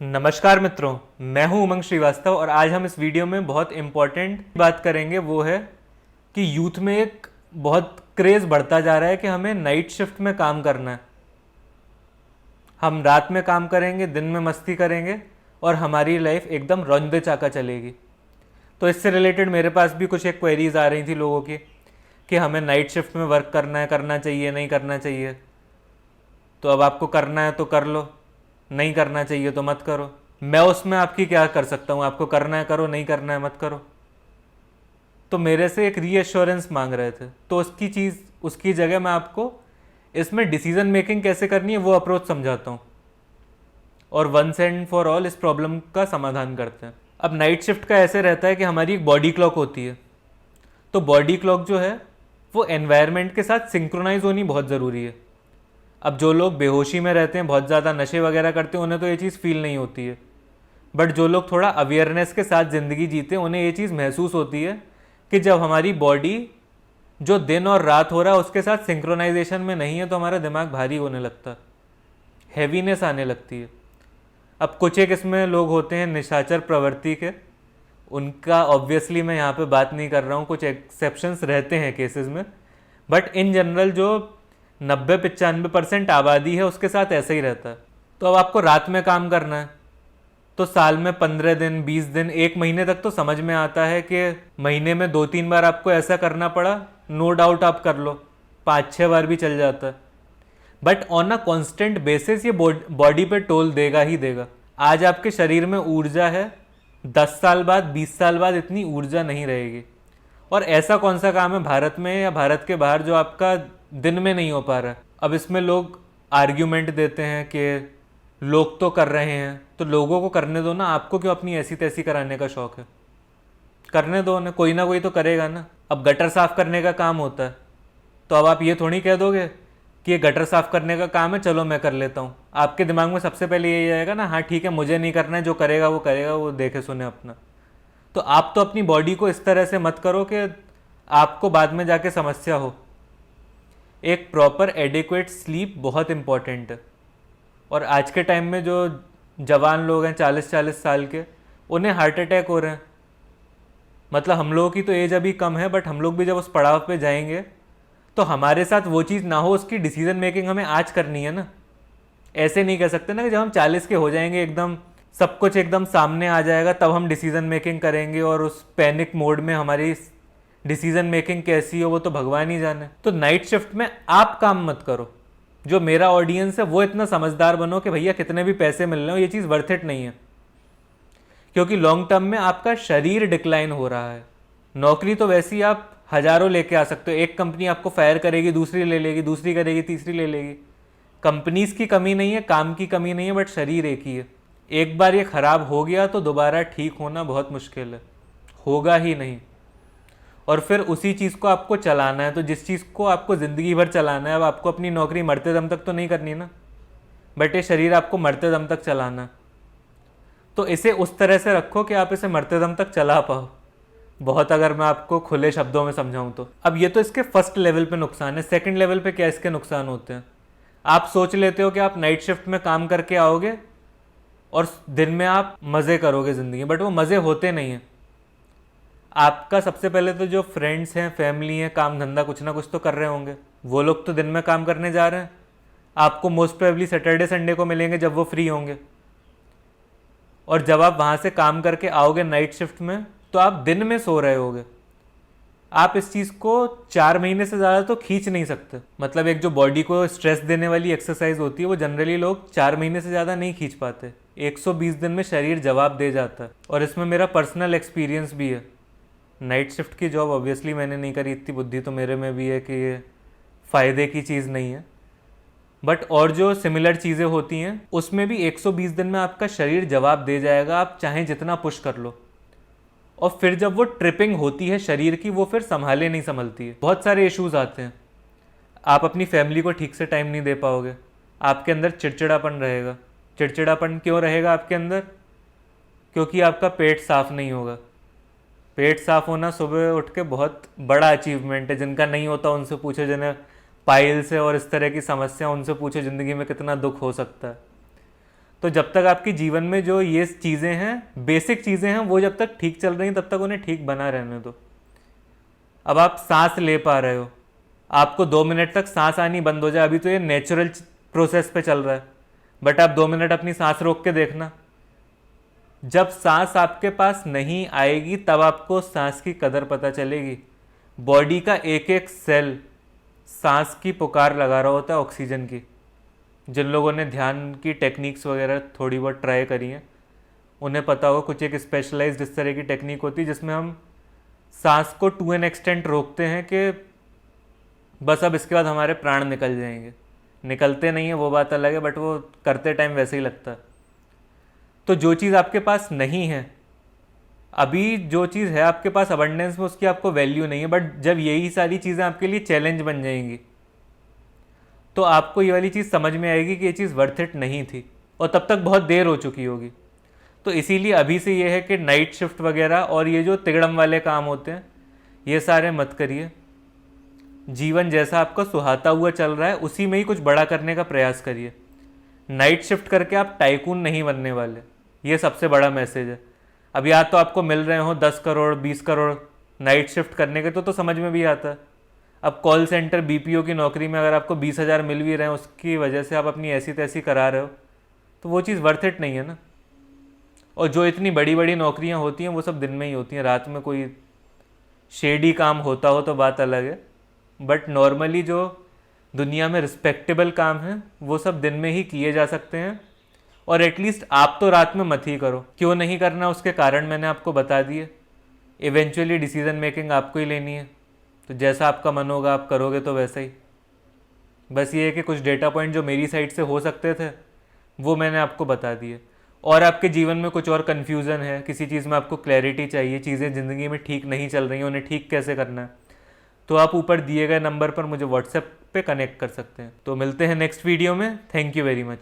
नमस्कार मित्रों, मैं हूं उमंग श्रीवास्तव और आज हम इस वीडियो में बहुत इम्पोर्टेंट बात करेंगे। वो है कि यूथ में एक बहुत क्रेज़ बढ़ता जा रहा है कि हमें नाइट शिफ्ट में काम करना है। हम रात में काम करेंगे, दिन में मस्ती करेंगे और हमारी लाइफ एकदम रौंदे चाका चलेगी। तो इससे रिलेटेड मेरे पास भी कुछ एक क्वेरीज आ रही थी लोगों की कि हमें नाइट शिफ्ट में वर्क करना है, करना चाहिए, नहीं करना चाहिए। तो अब आपको करना है तो कर लो, नहीं करना चाहिए तो मत करो। मैं उसमें आपकी क्या कर सकता हूँ? आपको करना है करो, नहीं करना है मत करो। तो मेरे से एक रीअश्योरेंस मांग रहे थे, तो उसकी जगह मैं आपको इसमें डिसीजन मेकिंग कैसे करनी है वो अप्रोच समझाता हूँ और वंस एंड फॉर ऑल इस प्रॉब्लम का समाधान करते हैं। अब नाइट शिफ्ट का ऐसे रहता है कि हमारी एक बॉडी क्लॉक होती है। तो बॉडी क्लॉक जो है वो एनवायरनमेंट के साथ सिंक्रोनाइज होनी बहुत ज़रूरी है। अब जो लोग बेहोशी में रहते हैं, बहुत ज़्यादा नशे वगैरह करते हैं, उन्हें तो ये चीज़ फील नहीं होती है। बट जो लोग थोड़ा अवेयरनेस के साथ ज़िंदगी जीते हैं, उन्हें ये चीज़ महसूस होती है कि जब हमारी बॉडी जो दिन और रात हो रहा है उसके साथ सिंक्रोनाइजेशन में नहीं है तो हमारा दिमाग भारी होने लगता है, हैवीनेस आने लगती है। अब कुछ एक इसमें लोग होते हैं निशाचर प्रवृत्ति के, उनका ऑब्वियसली मैं यहाँ पे बात नहीं कर रहा हूँ, कुछ एक्सेप्शंस रहते हैं केसेस में। बट इन जनरल जो 90-95% आबादी है उसके साथ ऐसा ही रहता है। तो अब आपको रात में काम करना है तो साल में 15 दिन, 20 दिन, एक महीने तक तो समझ में आता है कि महीने में 2-3 बार आपको ऐसा करना पड़ा, नो डाउट आप कर लो, 5-6 बार भी चल जाता है। But on a constant basis ये बॉडी पे टोल देगा ही देगा। आज आपके शरीर में ऊर्जा है, 10 साल बाद, 20 साल बाद इतनी ऊर्जा नहीं रहेगी। और ऐसा कौन सा काम है भारत में या भारत के बाहर जो आपका दिन में नहीं हो पा रहा है? अब इसमें लोग आर्ग्यूमेंट देते हैं कि लोग तो कर रहे हैं, तो लोगों को करने दो ना, आपको क्यों अपनी ऐसी तैसी कराने का शौक है? करने दो ना कोई तो करेगा ना। अब गटर साफ करने का काम होता है तो अब आप ये थोड़ी कह दोगे कि ये गटर साफ करने का काम है, चलो मैं कर लेता हूँ। आपके दिमाग में सबसे पहले यही आएगा ना, हाँ ठीक है मुझे नहीं करना है, जो करेगा, वो देखे सुने अपना। तो आप तो अपनी बॉडी को इस तरह से मत करो कि आपको बाद में जाके समस्या हो। एक प्रॉपर एडिक्वेट स्लीप बहुत इंपॉर्टेंट है। और आज के टाइम में जो जवान लोग हैं 40-40 साल के, उन्हें हार्ट अटैक हो रहे हैं। मतलब हम लोगों की तो एज अभी कम है, बट हम लोग भी जब उस पड़ाव पे जाएंगे तो हमारे साथ वो चीज़ ना हो, उसकी डिसीजन मेकिंग हमें आज करनी है ना। ऐसे नहीं कह सकते ना कि जब हम 40 के हो जाएंगे, एकदम सब कुछ एकदम सामने आ जाएगा, तब हम डिसीजन मेकिंग करेंगे और उस पैनिक मोड में हमारी डिसीजन मेकिंग कैसी हो वो तो भगवान ही जाने। तो नाइट शिफ्ट में आप काम मत करो। जो मेरा ऑडियंस है वो इतना समझदार बनो कि भैया कितने भी पैसे मिल रहे हो ये चीज़ वर्थ इट नहीं है, क्योंकि लॉन्ग टर्म में आपका शरीर डिक्लाइन हो रहा है। नौकरी तो वैसी आप हजारों लेके आ सकते हो, एक कंपनी आपको फायर करेगी, दूसरी ले लेगी, दूसरी करेगी, तीसरी ले लेगी। कंपनीज की कमी नहीं है, काम की कमी नहीं है, बट शरीर एक ही है। एक बार ये खराब हो गया तो दोबारा ठीक होना बहुत मुश्किल है, होगा ही नहीं। और फिर उसी चीज़ को आपको चलाना है, तो जिस चीज़ को आपको ज़िंदगी भर चलाना है, अब आपको अपनी नौकरी मरते दम तक तो नहीं करनी ना, बट ये शरीर आपको मरते दम तक चलाना है। तो इसे उस तरह से रखो कि आप इसे मरते दम तक चला पाओ। बहुत अगर मैं आपको खुले शब्दों में समझाऊं तो अब ये तो इसके फर्स्ट लेवल पे नुकसान है। सेकंड लेवल पे क्या इसके नुकसान होते हैं? आप सोच लेते हो कि आप नाइट शिफ्ट में काम करके आओगे और दिन में आप मज़े करोगे ज़िंदगी, बट वो मज़े होते नहीं हैं। आपका सबसे पहले तो जो फ्रेंड्स हैं, फैमिली है, काम धंधा कुछ ना कुछ तो कर रहे होंगे, वो लोग तो दिन में काम करने जा रहे हैं। आपको मोस्ट प्रोबेबली सैटरडे संडे को मिलेंगे जब वो फ्री होंगे। और जब आप वहाँ से काम करके आओगे नाइट शिफ्ट में तो आप दिन में सो रहे होगे। आप इस चीज़ को 4 महीने से ज़्यादा तो खींच नहीं सकते। मतलब एक जो बॉडी को स्ट्रेस देने वाली एक्सरसाइज होती है वो जनरली लोग 4 महीने से ज़्यादा नहीं खींच पाते। 120 दिन में शरीर जवाब दे जाता है। और इसमें मेरा पर्सनल एक्सपीरियंस भी है। नाइट शिफ्ट की जॉब ऑब्वियसली मैंने नहीं करी, इतनी बुद्धि तो मेरे में भी है कि ये फ़ायदे की चीज़ नहीं है। बट और जो सिमिलर चीज़ें होती हैं उसमें भी 120 दिन में आपका शरीर जवाब दे जाएगा, आप चाहें जितना पुश कर लो। और फिर जब वो ट्रिपिंग होती है शरीर की, वो फिर संभाले नहीं संभलती है। बहुत सारे इश्यूज आते हैं। आप अपनी फैमिली को ठीक से टाइम नहीं दे पाओगे, आपके अंदर चिड़चिड़ापन रहेगा। चिड़चिड़ापन क्यों रहेगा आपके अंदर? क्योंकि आपका पेट साफ नहीं होगा। पेट साफ होना सुबह उठ के बहुत बड़ा अचीवमेंट है। जिनका नहीं होता उनसे पूछो, जिन्हें पाइल्स है और इस तरह की समस्या, उनसे पूछो ज़िंदगी में कितना दुख हो सकता है। तो जब तक आपके जीवन में जो ये चीज़ें हैं, बेसिक चीज़ें हैं, वो जब तक ठीक चल रही हैं तब तक उन्हें ठीक बना रहने दो। अब आप सांस ले पा रहे हो, आपको 2 मिनट तक सांस आनी बंद हो जाए, अभी तो ये नेचुरल प्रोसेस पे चल रहा है, बट आप 2 मिनट अपनी सांस रोक के देखना। जब सांस आपके पास नहीं आएगी तब आपको सांस की कदर पता चलेगी। बॉडी का एक एक सेल सांस की पुकार लगा रहा होता है, ऑक्सीजन की। जिन लोगों ने ध्यान की टेक्निक्स वगैरह थोड़ी बहुत ट्राई करी हैं उन्हें पता होगा, कुछ एक स्पेशलाइज्ड इस तरह की टेक्निक होती है जिसमें हम सांस को टू एन एक्सटेंट रोकते हैं कि बस अब इसके बाद हमारे प्राण निकल जाएंगे। निकलते नहीं है वो बात अलग है, बट वो करते टाइम वैसे ही लगता है। तो जो चीज़ आपके पास नहीं है अभी, जो चीज़ है आपके पास अबंडेंस में, उसकी आपको वैल्यू नहीं है, बट जब यही सारी चीज़ें आपके लिए चैलेंज बन जाएंगी तो आपको ये वाली चीज़ समझ में आएगी कि ये चीज़ वर्थ इट नहीं थी, और तब तक बहुत देर हो चुकी होगी। तो इसीलिए अभी से ये है कि नाइट शिफ्ट वगैरह और ये जो तिगड़म वाले काम होते हैं ये सारे मत करिए। जीवन जैसा आपका सुहाता हुआ चल रहा है उसी में ही कुछ बड़ा करने का प्रयास करिए। नाइट शिफ्ट करके आप टाइकून नहीं बनने वाले, ये सबसे बड़ा मैसेज है। अब या तो आपको मिल रहे हो 10 करोड़ 20 करोड़ नाइट शिफ्ट करने के तो समझ में भी आता है। अब कॉल सेंटर बीपीओ की नौकरी में अगर आपको 20,000 मिल भी रहे हैं, उसकी वजह से आप अपनी ऐसी तैसी करा रहे हो, तो वो चीज़ वर्थ इट नहीं है ना। और जो इतनी बड़ी बड़ी नौकरियां होती हैं वो सब दिन में ही होती हैं, रात में कोई शेडी काम होता हो तो बात अलग है, बट नॉर्मली जो दुनिया में रिस्पेक्टेबल काम है वो सब दिन में ही किए जा सकते हैं। और एटलीस्ट आप तो रात में मत ही करो। क्यों नहीं करना उसके कारण मैंने आपको बता दिए। इवेंचुअली डिसीजन मेकिंग आपको ही लेनी है, तो जैसा आपका मन होगा आप करोगे तो वैसा ही। बस ये है कि कुछ डेटा पॉइंट जो मेरी साइड से हो सकते थे वो मैंने आपको बता दिए। और आपके जीवन में कुछ और कन्फ्यूज़न है, किसी चीज़ में आपको क्लैरिटी चाहिए, चीज़ें ज़िंदगी में ठीक नहीं चल रही हैं, उन्हें ठीक कैसे करना है, तो आप ऊपर दिए गए नंबर पर मुझे व्हाट्सएप पे कनेक्ट कर सकते हैं। तो मिलते हैं नेक्स्ट वीडियो में। Thank you very much.